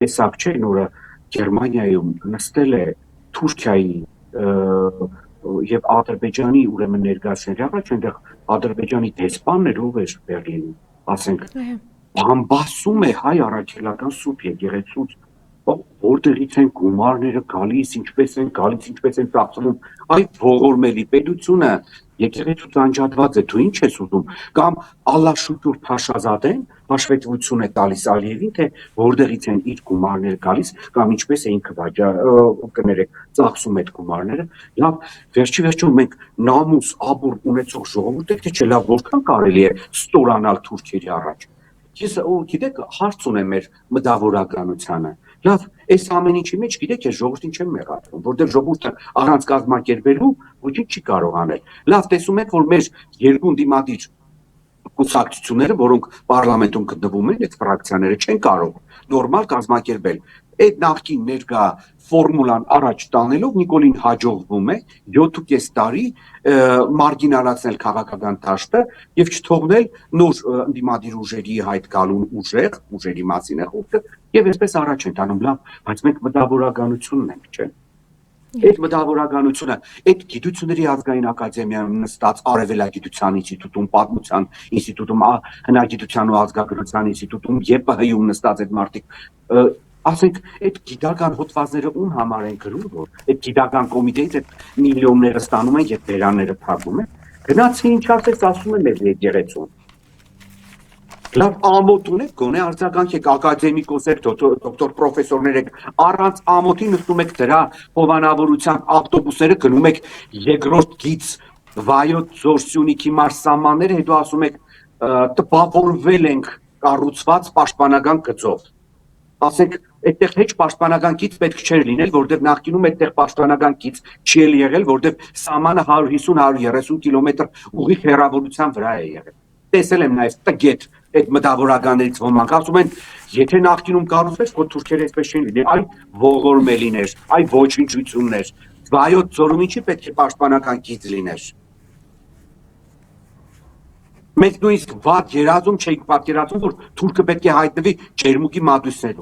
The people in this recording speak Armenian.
տեսակ չէ, նորը Գերմանիայում նստել է Թուրքիայի եւ Ադրբեջանի ուրեմն ներկայացնել առաջ այնտեղ Ադրբեջանի դեսպանն էր, ով էր Բերլինում, ասենք բամբասում է հայ առաքելական սուրբ եկեղեցուց, որտեղից են գումարները գալիս, ինչպես են ծախսվում, այ ողորմելի պետությունը եկեղեցուց անջատված է, դու ինչ ես ուզում, կամ Ալլա շուկուր Փաշազադեն հաշվետվություն է տալիս Ալիևին, թե որտեղից են իր գումարները գալիս, կամ ինչպես է ինքը կներեք ծախսում այդ գումարները, լավ, վերջի վերջում մենք նամուս, աբուր ունեցող ժողովուրդ ենք, թե չէ, լավ, որքան կարելի է ստորանալ թուրքերի առաջ։ Ես գիտեք, հարց ունեմ մեր մտավորականությանը։ Լավ, այս ամեն ինչի մեջ գիտեք, ես ժողովրդին չեմ մեղադրում, որտեղ ժողովուրդը առանց կազմակերպելու ոչինչ չի կարող անել։ Լավ, տեսում եք, որ մեր երկու դիմադիր կուսակցությունները, որոնք պարլամենտում գտնվում են, այդ ֆրակցիաները չեն կարող նորմալ կազմակերպել։ Այդ նախկին ներկա ֆորմուլան առաջ տանելով Նիկոլին հաջողվում է 7.5 տարի մարգինալացնել քաղաքական դաշտը եւ չթողնել նոր դիմադիր ուժերի հայտ գալուն ուժերի մասին է խոսքը եւ այսպես առաջ են տանում, լավ, բայց մենք մտավորականությունն ենք, չէ՞։ Այդ մտավորականությունը, այդ գիտությունների ազգային ակադեմիայում նստած արևելագիտության ինստիտուտում, պատմության ինստիտուտում, հնագիտության ու ազգագրության ինստիտուտում, ԵՊՀ-ում նստած այդ մարդիկ, ասենք, այդ գիտական հոդվածները ում համար են գրում, որ այդ գիտական կոմիտեից այդ միլիոնները ստանում են եւ բերանները փակում են, գնացի ինչ ասես ասում են մեր եկեղեցուն։ Լավ ամոթ ունեք, գոնե արձագանք եք ակադեմիկոսեր, դոկտոր պրոֆեսորներ եք, առանց ամոթի նստում եք դրա հովանավորության ավտոբուսները գնում եք երկրորդ գիծ Վայոց Ձոր Սյունիքի մարսամանները, հետո ասում եք տպավորվել ենք կառուցված պաշտպանական գծով։ Ասենք, այդտեղ հեչ պաշտպանական գիծ պետք չէր լինել, որտեղ նախկինում այդտեղ պաշտպանական գիծ չի էլ եղել, որտեղ սամանը 150-130 կիլոմետր ուղիղ հեռավորության վրա է եղել։ Տեսել եմ նաև տգետ այդ մտավորականներից ոմանք ասում են, եթե նախկինում կառուցվեց, որ թուրքերը այսպես չէին լինի, այ ողորմելիներ, այ ոչնչություններ, Վայոց Ձորում ինչի պետք է պաշտպանական գիծ լիներ։ Մենք նույնիսկ վատ երազում չէինք պատկերացնում, որ թուրքը պետք է հայտնվի Ջերմուկի մատույցներում։